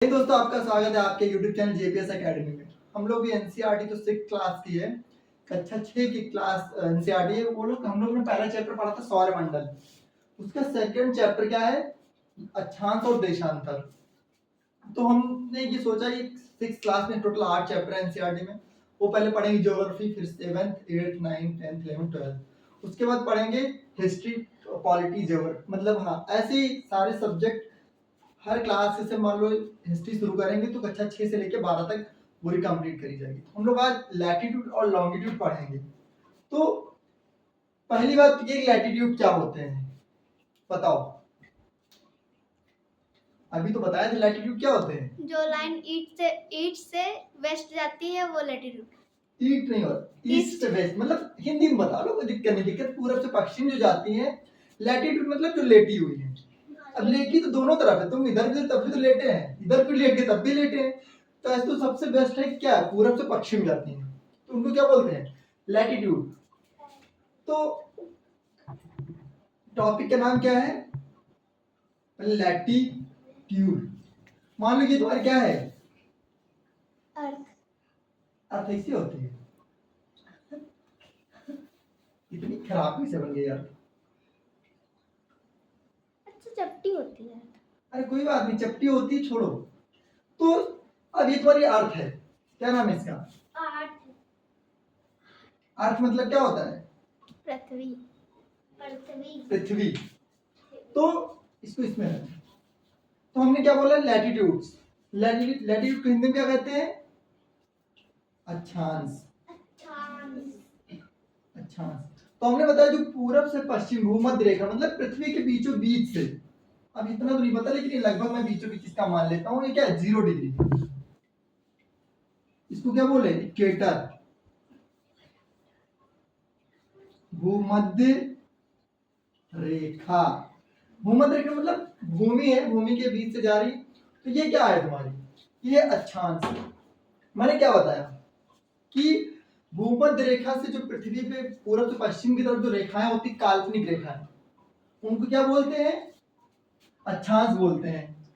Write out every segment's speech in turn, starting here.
दोस्तों, आपका स्वागत है आपके YouTube चैनल जेपीएस एकेडमी में। हम लोग भी एनसीईआरटी तो 6 क्लास की है, कक्षा 6 की क्लास एनसीईआरटी है। वो लोग हम लोग ने पहला चैप्टर पढ़ा था सौरमंडल, उसका सेकंड चैप्टर क्या है, अक्षांश और देशांतर। तो हमने ये सोचा कि 6 क्लास में टोटल 8 चैप्टर है एनसीईआरटी में। वो पहले पढ़ेंगे ज्योग्राफी, फिर 7th 8th 9th 10th 11th 12th, उसके बाद पढ़ेंगे हिस्ट्री, पॉलिटी, ज्योग्राफी, मतलब हाँ ऐसे ही सारे सब्जेक्ट हर क्लास से मान लो हिस्ट्री शुरू करेंगे तो कक्षा 6 से लेकर 12 तक पूरी कंप्लीट करी जाएगी। हम लोग आज लैटिट्यूड और लॉन्गिट्यूड पढ़ेंगे। तो पहली बात ये, लैटिट्यूड क्या होते हैं बताओ। अभी तो बताया था लैटिट्यूड क्या होते हैं। जो लाइन ईस्ट से वेस्ट जाती है वो लैटिट्यूड। ईस्ट नहीं होता, ईस्ट से वेस्ट, मतलब हिंदी में बता लो, कोई दिक्कत नहीं। दिक्कत पूरब से पश्चिम जो जाती है, लैटिट्यूड मतलब जो लेटी हुई है। अब लेटी तो दोनों तरफ है, तुम इधर भी तब भी तो लेटे हैं, इधर भी लेटे तब भी लेटे हैं। तो ऐसे तो सबसे बेस्ट है क्या, पूरब से पश्चिम जाती है, तो उनको क्या बोलते हैं, लैटिट्यूड। तो टॉपिक का नाम क्या है, लैटिट्यूड। मान लो ये तुम्हारा क्या है, अर्थ। अर्थ ऐसी होती है, इतनी खराबी से बन गई यार। अच्छा, चपटी होती है। अरे कोई बात नहीं, चपटी होती है, छोड़ो। तो अब ये तुम्हारी अर्थ है, क्या नाम है इसका, अर्थ मतलब क्या होता है, पृथ्वी। पृथ्वी। तो इसको इसमें रखें। तो हमने क्या बोला, लैटिट्यूड्स। लैटिट्यूड को हिंदी में क्या कहते हैं, अक्षांश। अक्षांश। तो हमने बताया जो पूरब से पश्चिम भूमध्य रेखा, मतलब पृथ्वी के बीचों बीच से, अब इतना तो नहीं पता लेकिन ये लगभग मैं बीचों बीच इसका मान लेता हूँ, ये क्या है 0 डिग्री। इसको क्या बोले, इक्वेटर, भूमध्य रेखा। भूमध्य रेखा मतलब भूमि है, भूमि के बीच से जा रही। तो ये क्या है तुम्हारी, ये अक्षांश। मैंने क्या बताया कि भूमध्य रेखा से जो पृथ्वी पे पूर्व से पश्चिम की तरफ जो रेखाएं होती, काल्पनिक रेखाएं, उनको क्या बोलते हैं, अक्षांश बोलते हैं।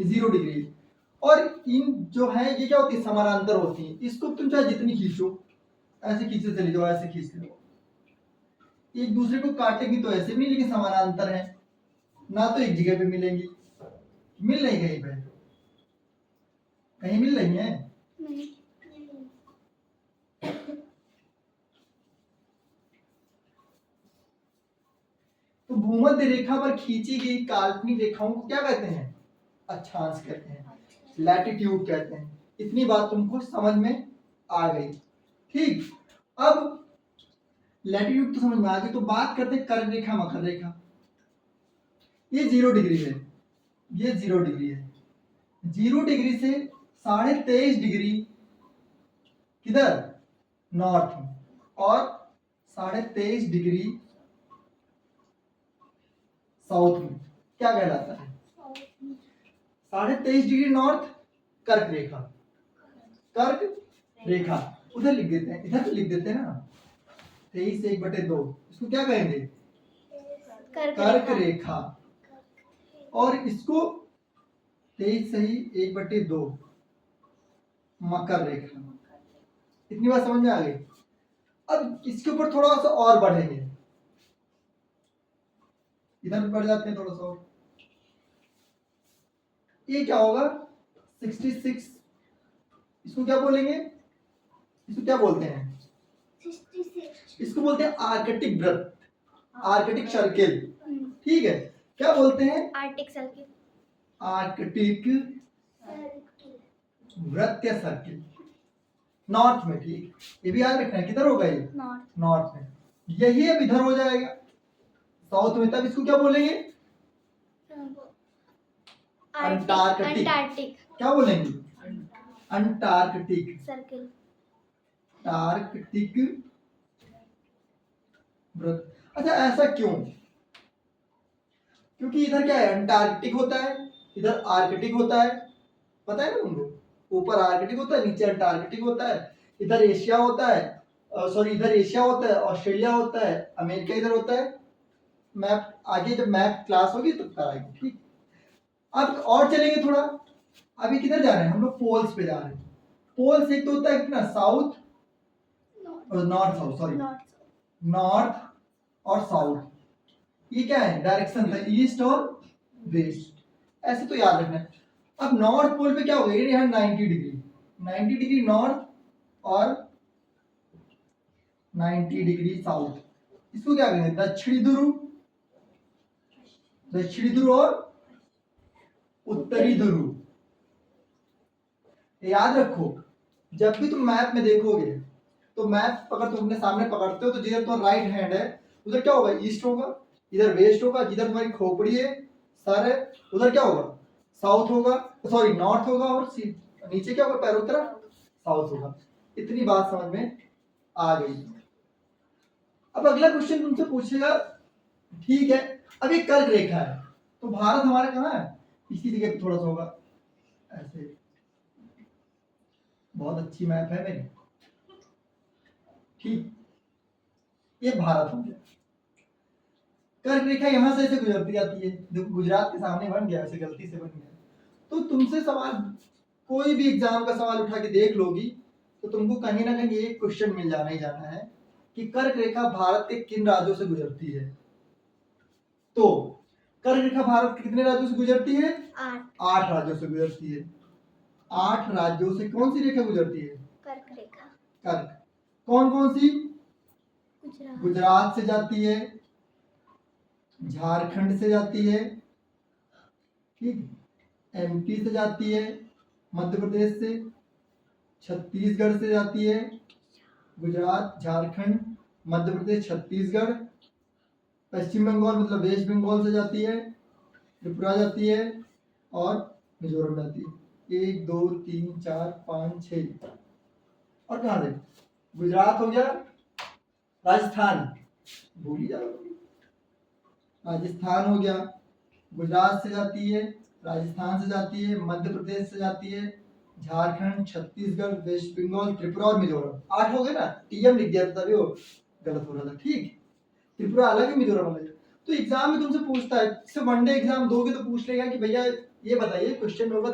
0 डिग्री। और इन जो है ये क्या होती है, समानांतर होती है। इसको तुम चाहे जितनी खींचो, ऐसे खींचते चले जाओ, ऐसे खींच लो, एक दूसरे को काटेंगी तो ऐसे भी नहीं, लेकिन समानांतर है ना, तो एक जगह पे मिलेंगी, मिल नहीं कहीं पे, कहीं मिल रही है नहीं। तो भूमध्य रेखा पर खींची गई काल्पनिक रेखाओं को क्या कहते हैं, अक्षांश कहते हैं, लैटिट्यूड कहते हैं। इतनी बात तुमको समझ में आ गई, ठीक। अब लैटिट्यूड तो समझ में आ गई, तो बात करते हैं कर्क रेखा, मकर रेखा। ये 0 डिग्री है, ये 0 डिग्री है। 0 डिग्री से 23.5 डिग्री किधर, नॉर्थ में, और 23.5 डिग्री साउथ में, क्या कहलाता है, 23.5 डिग्री नॉर्थ, कर्क रेखा। कर्क रेखा उधर लिख देते हैं, इधर तो लिख देते हैं ना, 23 1/2, इसको क्या कहेंगे, कर्क रेखा। और इसको 23 सही 1/2, मकर रेखा। इतनी बात समझ में आ गई। अब इसके ऊपर थोड़ा सा और बढ़ेंगे, इधर बढ़ जाते हैं थोड़ा सा और। ये क्या होगा, 66, इसको क्या बोलेंगे, इसको क्या बोलते हैं, 66। इसको बोलते हैं आर्कटिक वृत्त, आर्कटिक सर्किल, ठीक है। क्या बोलते हैं, आर्कटिक सर्किल, आर्कटिक वृत्त या सर्किल, नॉर्थ में, ठीक। ये भी याद रखना है, किधर होगा ये, नॉर्थ में। यही अब इधर हो जाएगा साउथ में, तब इसको क्या बोलेंगे, अंटार्कटिक। क्या बोलेंगे, अंटार्कटिक सर्किल, आर्कटिक वृत्त। अच्छा, ऐसा क्यों, क्योंकि इधर क्या है, अंटार्कटिक होता है, इधर आर्कटिक होता है, पता है ना तुमको, ऊपर आर्कटिक होता है, नीचे अंटार्कटिक होता है। इधर एशिया होता है, सॉरी इधर एशिया होता है, ऑस्ट्रेलिया होता है, अमेरिका इधर होता है। मैप आगे जब मैप क्लास होगी तब कराएंगे, ठीक। अब और चलेंगे थोड़ा, अभी किधर जा रहे हैं हम लोग? पोल्स पे जा रहे हैं। पोल्स एक तो होता है ना साउथ और नॉर्थ साउथ, सॉरी नॉर्थ और साउथ, ये क्या है? डायरेक्शन था, ईस्ट और वेस्ट, ऐसे तो याद रखना है। अब नॉर्थ पोल पे क्या होगा? ये यहाँ 90 डिग्री, 90 डिग्री नॉर्थ और 90 डिग्री साउथ, इसको क्या कहेंगे? दक्षिणी ध्रुव, दक्षिणी ध्रुव और उत्तरी ध्रुव। याद रखो, जब भी तुम मैप में देखोगे तो मैप अगर तुम अपने सामने पकड़ते हो तो जिधर तुम्हारा राइट हैंड है उधर क्या होगा? ईस्ट होगा, इधर वेस्ट होगा, जिधर तुम्हारी खोपड़ी है, सर है, उधर क्या होगा? साउथ होगा, सॉरी नॉर्थ होगा, और नीचे क्या होगा? पैरों की तरफ साउथ होगा। इतनी बात समझ में आ गई। अब अगला क्वेश्चन तुमसे पूछेगा, ठीक है अब ये कर्क रेखा है तो भारत हमारा कहाँ है? इसी जगह पे थोड़ा सा होगा ऐसे, बहुत अच्छी मैप है मेरी, ठीक, ये भारत हो गया। कर्क रेखा यहां से ऐसे गुजरती जाती है, देखो गुजरात के सामने बन गया, ऐसे गलती से बन गया। तो तुमसे सवाल, कोई भी एग्जाम का सवाल उठा के देख लोगी तो तुमको कहीं ना कहीं एक क्वेश्चन मिल जाना ही जाना है कि कर्क रेखा भारत के किन राज्यों से गुजरती है। तो कर्क रेखा भारत के कितने राज्यों से गुजरती है? 8 राज्यों से गुजरती है। 8 राज्यों से कौन सी रेखा गुजरती है? कर्क रेखा। कर्क। कौन कौन सी? गुजरात से जाती है, झारखंड से जाती है, ठीक, एमपी से जाती है, मध्य प्रदेश से, छत्तीसगढ़ से जाती है, गुजरात, झारखंड, मध्य प्रदेश, छत्तीसगढ़, पश्चिम बंगाल मतलब वेस्ट बंगाल से जाती है, त्रिपुरा जाती है और मिजोरम जाती है। 1 2 3 4 5 6, और कहाँ से? गुजरात हो गया, राजस्थान भूल ही जाओ, राजस्थान हो गया, गुजरात से जाती है, राजस्थान से जाती है, मध्य प्रदेश से जाती है, झारखंड, छत्तीसगढ़, वेस्ट बंगाल, त्रिपुरा और मिजोरम। 8 हो गए ना, टीएम लिख दिया था तभी वो गलत हो रहा था, ठीक। त्रिपुरा अलग है, मिजोरम अलग है। तो एग्जाम में तुमसे पूछता है, सिर्फ वनडे एग्जाम दोगे तो पूछ लेगा कि भैया ये बताइए, क्वेश्चन में होगा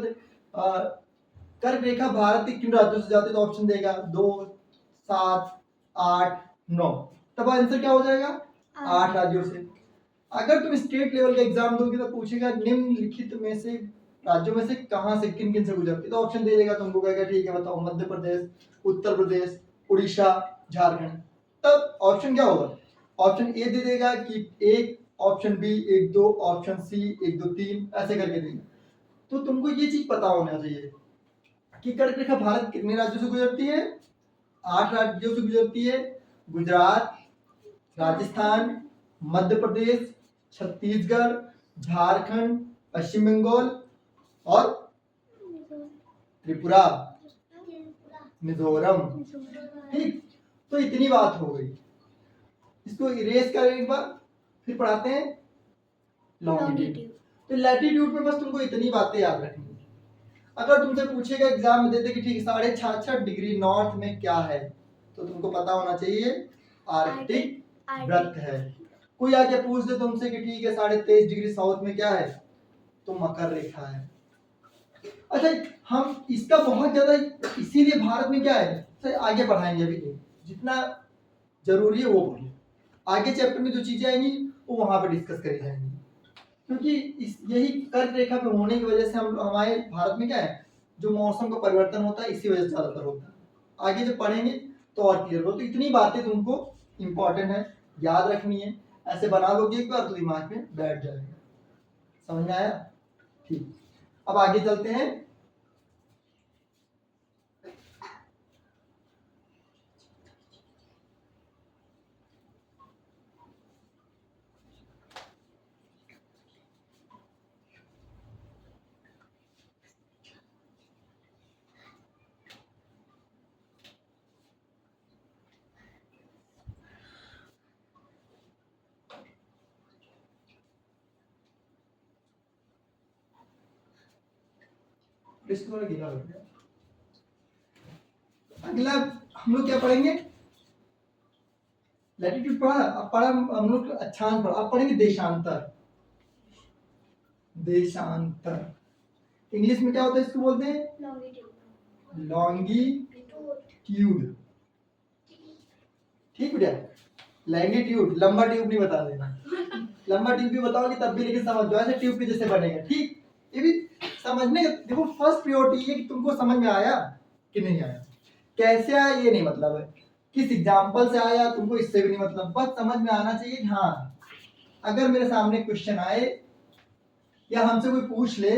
कर्क रेखा भारत के किन राज्यों से जाती है, तो ऑप्शन देगा 2 7 8 9, तब आंसर क्या हो जाएगा? 8 राज्यों से। अगर तुम स्टेट लेवल का एग्जाम दोगे तो पूछेगा निम्नलिखित में से राज्यों में से कहां से किन किन से गुजरती है, तो ऑप्शन दे देगा, तुमको कहेगा ठीक है बताओ, मध्य प्रदेश, उत्तर प्रदेश, उड़ीसा, झारखंड। तब ऑप्शन क्या होगा? ऑप्शन ए दे देगा कि 1, ऑप्शन बी 1 2, ऑप्शन सी 1 2 3, ऐसे करके देगा। तो तुमको ये चीज पता होना चाहिए कि कर्क रेखा भारत कितने राज्यों से गुजरती है? 8 राज्यों से गुजरती है। गुजरात, राजस्थान, मध्य प्रदेश, छत्तीसगढ़, झारखंड, पश्चिम बंगाल और त्रिपुरा, मिजोरम, ठीक। तो इतनी बात हो गई, इसको इरेज करें एक बार, फिर पढ़ाते हैं लॉन्गिट्यूड। तो लैटिट्यूड में बस तुमको इतनी बातें याद रखनी है। अगर तुमसे पूछेगा एग्जाम में देते कि ठीक 66.5 डिग्री नॉर्थ में क्या है, तो तुमको पता होना चाहिए आर्कटिक वृत्त है। कोई आके पूछ दे तुमसे कि ठीक है 23.5 डिग्री साउथ में क्या है, तो मकर रेखा है। अच्छा, हम इसका बहुत ज्यादा इसीलिए भारत में क्या है, तो आगे पढ़ाएंगे, अभी नहीं, जितना जरूरी है वो पढ़िए, आगे चैप्टर में जो चीजें आएंगी वो वहां पे डिस्कस करी जाएंगी। क्योंकि इस यही कर्क रेखा पे होने की वजह से हम हमारे भारत में क्या है, जो मौसम का परिवर्तन होता है इसी वजह से ज्यादातर होता है। आगे जब पढ़ेंगे तो और क्लियर हो। तो इतनी बातें तुमको इंपॉर्टेंट है, याद रखनी है, ऐसे बना लोगे एक बार तो दिमाग में बैठ जाएगा। समझ में आया? ठीक, अब आगे चलते हैं। थोड़ा गीला हो गया। अगला हम लोग क्या पढ़ेंगे? लैटिट्यूड पढ़ा, अब पढ़ा हम लोग अक्षांश पढ़ा, अब पढ़ेंगे देशांतर। देशांतर इंग्लिश में क्या होता है, इसको बोलते हैं लॉन्गिट्यूड लॉन्गिट्यूड। ठीक बेटा, लॉन्गिट्यूड, लंबा ट्यूब नहीं बता देना। लंबा ट्यूब भी बताओगे तब भी लेकिन समझ जाओ, ऐसे ट्यूब के जैसे बनेगा। ठीक, ये भी समझने का देखो, फर्स्ट प्रायोरिटी ये कि तुमको समझ में आया कि नहीं आया, कैसे आया ये नहीं मतलब है, किस एग्जाम्पल से आया तुमको इससे भी नहीं मतलब, बस समझ में आना चाहिए कि हाँ अगर मेरे सामने क्वेश्चन आए या हमसे कोई पूछ ले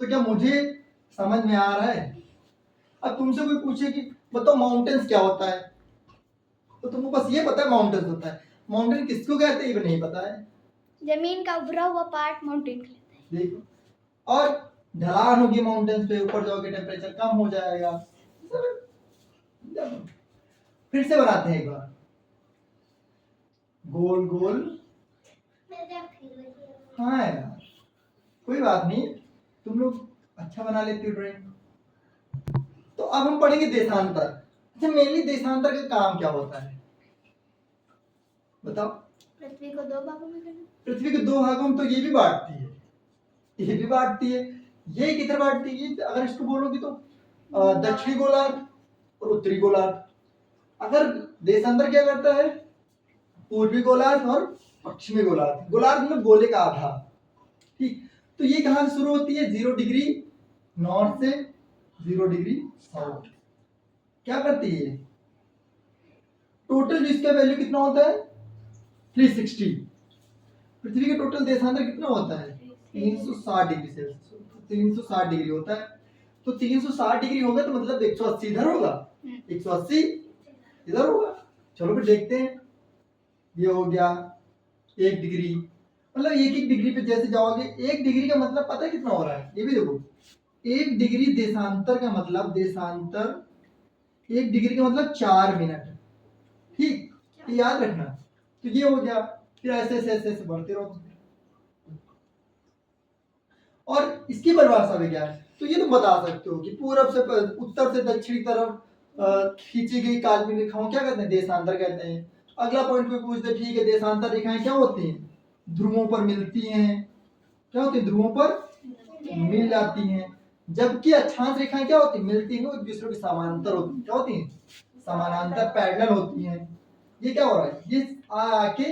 तो क्या मुझे समझ में आ रहा है। अब तुमसे कोई पूछे कि बताओ माउंटेन्स क्या होता है, तो तुमको बस ये पता है माउंटेन्स होता है, माउंटेन किसको कहते हैं ये भी नहीं पता है। जमीन का उभरा हुआ पार्ट माउंटेन कहलाता है। देखो, और ढलान होगी माउंटेन्स पे, ऊपर जाओगे टेम्परेचर कम हो जाएगा। फिर से बनाते हैं एक बार, गोल गोल। हाँ यार कोई बात नहीं, तुम लोग अच्छा बना लेते हो ड्राइंग। तो अब हम पढ़ेंगे देशांतर। अच्छा, मेनली देशांतर का काम क्या होता है बताओ। पृथ्वी को दो भागों में करना। पृथ्वी के दो भागों में तो ये भी बांटती है, ये भी बांटती है, ये किधर बांटती है, अगर इसको बोलोगे तो दक्षिणी गोलार्ध और उत्तरी गोलार्ध। अगर देशांतर क्या करता है, पूर्वी गोलार्ध और पश्चिमी गोलार्ध। गोलार्ध मतलब गोले का आधा। ठीक, तो ये कहां से शुरू होती है, 0 डिग्री नॉर्थ से 0 डिग्री साउथ। क्या करती है, टोटल जिसका वैल्यू कितना होता है 360। पृथ्वी के टोटल देशांतर कितना होता है 360 डिग्री सेल्सियस, 360 डिग्री होता है। तो 360 डिग्री होगा तो मतलब 180 इधर होगा, 180 इधर होगा। चलो फिर देखते हैं, ये हो गया 1 डिग्री, मतलब एक एक डिग्री पे जैसे जाओगे, 1 डिग्री का मतलब पता है कितना हो रहा है, ये भी देखो 1 डिग्री देशांतर का मतलब, देशांतर 1 डिग्री का मतलब 4 मिनट। ठीक, तो याद रखना। तो ये हो गया, फिर ऐसे ऐसे ऐसे ऐसे बढ़ते रहो। और इसकी परिभाषा भी क्या है, तो ये तुम बता सकते हो कि पूरब से उत्तर से दक्षिणी तरफ खींची गई काल्पनिक रेखाओं क्या कहते हैं, देशांतर कहते हैं। अगला पॉइंट पे पूछते ठीक है, देशांतर रेखाएं क्या होती हैं, ध्रुवों पर मिलती हैं। क्या होती है, ध्रुवों पर मिल जाती हैं। जबकि अक्षांश रेखाएं क्या होती हैं, मिलती हैं एक दूसरे के समानांतर होती हैं। क्या होती हैं, समानांतर पैरेलल होती हैं। ये क्या हो रहा है, ये आके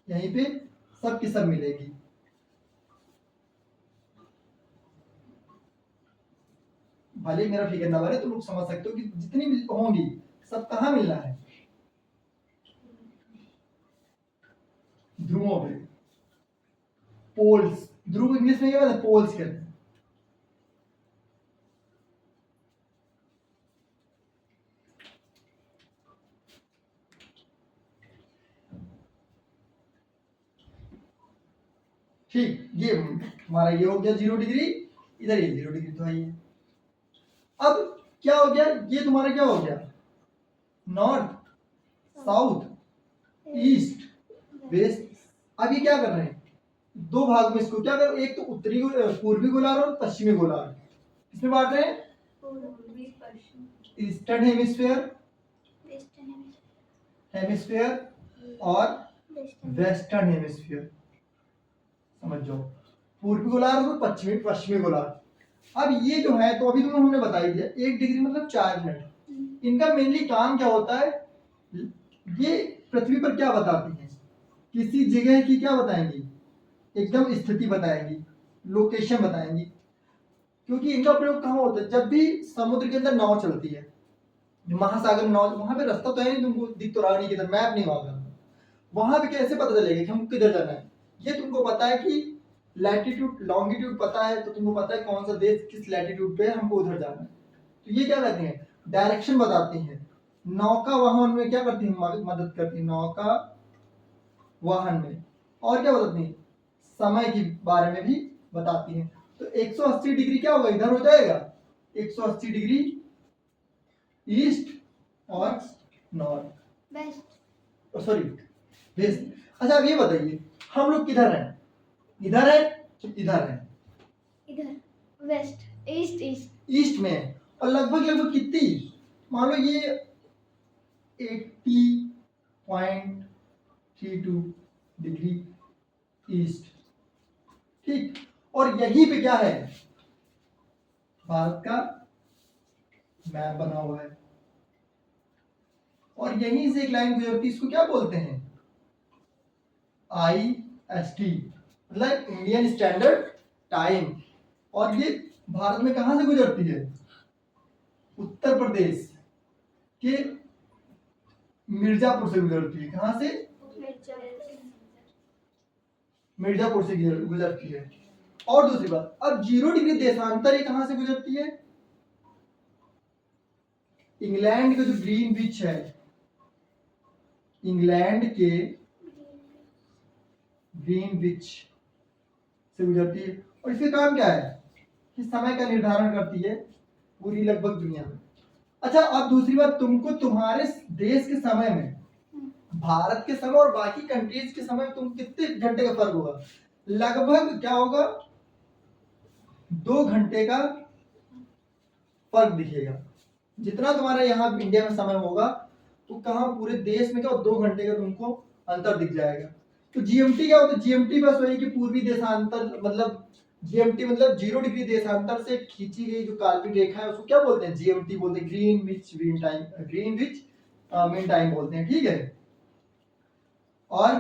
यहीं पे सब की सब मिलेगी। भले मेरा फिगर ना बने, तुम लोग समझ सकते हो कि जितनी भी होंगी सब कहाँ मिलना है, ध्रुवों पे, पोल्स। ध्रुव इंग्लिश में क्या कहते हैं, पोल्स कहते हैं। ठीक, ये हमारा ये हो गया 0 डिग्री, इधर ये 0 डिग्री तो है ही है। अब क्या हो गया, ये तुम्हारा क्या हो गया, नॉर्थ साउथ ईस्ट वेस्ट। अब ये क्या कर रहे हैं, दो भाग में इसको क्या कर, एक तो उत्तरी पूर्वी गोलार्ध और पश्चिमी गोलार्ध, इसमें बांट रहे हैं, ईस्टर्न हेमिस्फीयर हेमिस्फीयर और वेस्टर्न हेमिस्फीयर। समझ जाओ, पूर्वी गोलार्ध और पश्चिमी पश्चिमी गोलार्ध। अब ये जो है, तो अभी तुम्हें हमने बता ही दिया 1 डिग्री मतलब 4 मिनट। इनका मेनली काम क्या होता है, ये पृथ्वी पर क्या बताती हैं, किसी जगह की क्या बताएंगी, एकदम स्थिति बताएंगी, लोकेशन बताएंगी। क्योंकि इनका प्रयोग कहाँ होता है, जब भी समुद्र के अंदर नाव चलती है, महासागर में नाव, वहां पे रास्ता तो है नहीं, तुमको दिख तो रहा नहीं किधर, मैप नहीं वहां का, वहां पे कैसे पता चलेगा कि हमको किधर जाना है। ये तुमको पता है कि लैटिट्यूड लॉन्गिट्यूड पता है, तो तुमको पता है कौन सा देश किस लैटिट्यूड पे है, हमको उधर जाना है। तो ये क्या करती हैं, डायरेक्शन बताती हैं। नौका वाहन में क्या करती है, मदद करती है नौका वाहन में। और क्या बताती है, समय के बारे में भी बताती है। तो 180 डिग्री क्या होगा, इधर हो जाएगा 180 डिग्री ईस्ट और नॉर्थ वेस्ट, सॉरी वेस्ट। अच्छा अब ये बताइए, हम लोग किधर हैं, इधर है, इधर है, इधर वेस्ट ईस्ट ईस्ट ईस्ट में है। और लगभग लगभग कितनी, मान लो ये 80.32 डिग्री ईस्ट। ठीक, और यहीं पे क्या है, भारत का मैप बना हुआ है और यहीं से एक लाइन गुजरती है, इसको क्या बोलते हैं? IST, मतलब इंडियन स्टैंडर्ड टाइम। और ये भारत में कहां से गुजरती है? उत्तर प्रदेश के मिर्जापुर से गुजरती है। कहां से? मिर्जापुर से गुजरती है। और दूसरी बात, अब 0 डिग्री देशांतर ये कहां से गुजरती है? इंग्लैंड का जो ग्रीनविच है, इंग्लैंड के ग्रीनविच से गुजरती है। और इसका काम क्या है? कि समय का निर्धारण करती है पूरी लगभग दुनिया में। अच्छा, अब दूसरी बात, तुमको तुम्हारे देश के समय में, भारत के समय और बाकी कंट्रीज के समय में तुम कितने घंटे का फर्क होगा? लगभग क्या होगा? 2 घंटे का फर्क दिखेगा। जितना तुम्हारा यहाँ इंडिया में समय होगा तो कहाँ पूरे देश में क्या 2 घंटे का तुमको अंतर दिख जाएगा। तो जीएमटी क्या होता है? जीएमटी बस वही कि पूर्वी देशांतर, मतलब जीएमटी मतलब 0 डिग्री देशांतर से खींची गई जो काल्पनिक रेखा है उसको क्या बोलते हैं? जीएमटी बोलते हैं, Greenwich mean time, Greenwich mean time बोलते हैं। ठीक है। और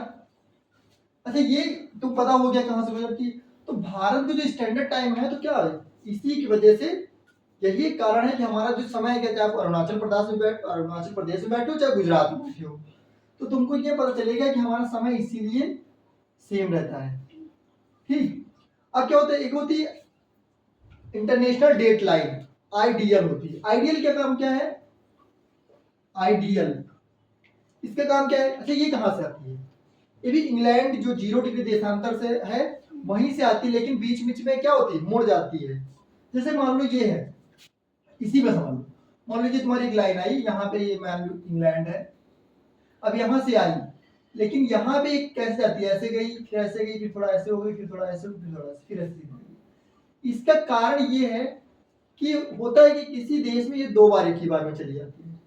अच्छा, ये तो पता हो गया कहां से गुजरती है। तो भारत का जो स्टैंडर्ड टाइम है तो क्या है? इसी की वजह से यही कारण है कि हमारा जो समय है, चाहे आप अरुणाचल प्रदेश में बैठे हो चाहे गुजरात में बैठे हो, तो तुमको ये पता चलेगा कि हमारा समय इसीलिए सेम रहता है। ठीक। अब क्या होता है? एक होती है इंटरनेशनल डेट लाइन, आईडीएल होती है। आईडीएल का काम क्या है? आईडीएल इसका काम क्या है? अच्छा, ये कहां से आती है? ये भी इंग्लैंड जो 0 डिग्री देशांतर से है वहीं से आती है, लेकिन बीच बीच में क्या होती है? मुड़ जाती है। जैसे मान लो ये है, इसी में समझ लो, मान लीजिए तुम्हारी एक लाइन आई, यहाँ पे ये मान लो इंग्लैंड है, अब यहाँ से आई, लेकिन यहाँ पे कैसे जाती है? ऐसे गई, फिर ऐसे गई, फिर थोड़ा ऐसे हो गई, फिर थोड़ा ऐसे, फिर थोड़ा ऐसे, फिर ऐसे गई। इसका कारण ये है कि होता है कि किसी देश में ये 2 बार एक ही बार में चली जाती है,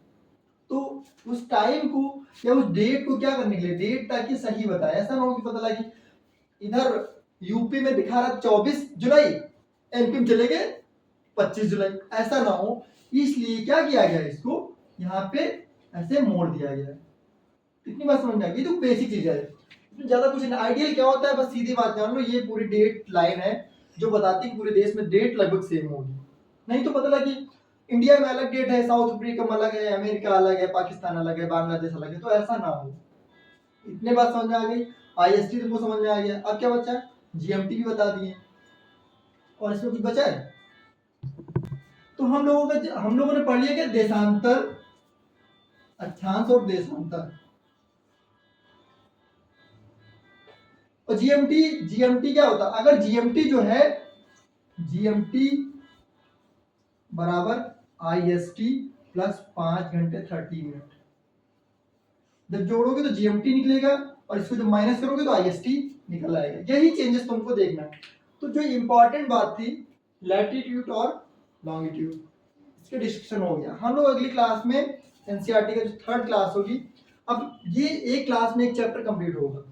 तो उस टाइम को या उस डेट को क्या करने के लिए, डेट ताकि सही बताए, ऐसा ना हो कि पता लगे इधर यूपी में दिखा रहा 24 जुलाई, एमपी में चले गए 25 जुलाई, ऐसा ना हो, इसलिए क्या किया गया? इसको यहाँ पे ऐसे मोड़ दिया गया है। इतनी बात समझ में आ गई? तो बेसिक चीज है, ज्यादा कुछ नहीं। आइडियल क्या होता है? बस सीधी बात जान लो, ये पूरी डेट लाइन है जो बताती है पूरे देश में डेट लगभग सेम होगी। नहीं तो पता लगे इंडिया में अलग डेट है, साउथ अफ्रीका में अलग है, अमेरिका अलग है, पाकिस्तान अलग है, बांग्लादेश अलग है, तो ऐसा ना हो। इतने बात समझ में आ गई। आईएसटी तुमको समझ में आ गया। अब क्या बचा? जीएमटी भी बता दिए। और इसमें कुछ बचा है? तो हम लोगों ने पढ़ लिया क्या? देशांतर, अक्षांश और देशांतर। और जीएमटी क्या होता है? अगर जीएमटी जो है, जीएमटी बराबर आईएसटी प्लस 5 घंटे 30 मिनट, जब जोड़ोगे तो जीएमटी निकलेगा और इसको जब माइनस करोगे तो आईएसटी निकल आएगा। यही चेंजेस तुमको देखना है। तो जो इंपॉर्टेंट बात थी लैटिट्यूड और लॉन्गिट्यूड, इसके डिस्कशन हो गया। हम लोग अगली क्लास में एनसीईआरटी का जो 3rd क्लास होगी, अब ये एक क्लास में एक चैप्टर कंप्लीट होगा,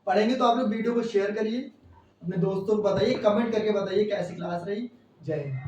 पढ़ेंगे। तो आप लोग वीडियो को शेयर करिए, अपने दोस्तों को बताइए, कमेंट करके बताइए कैसी क्लास रही। जय हिंद।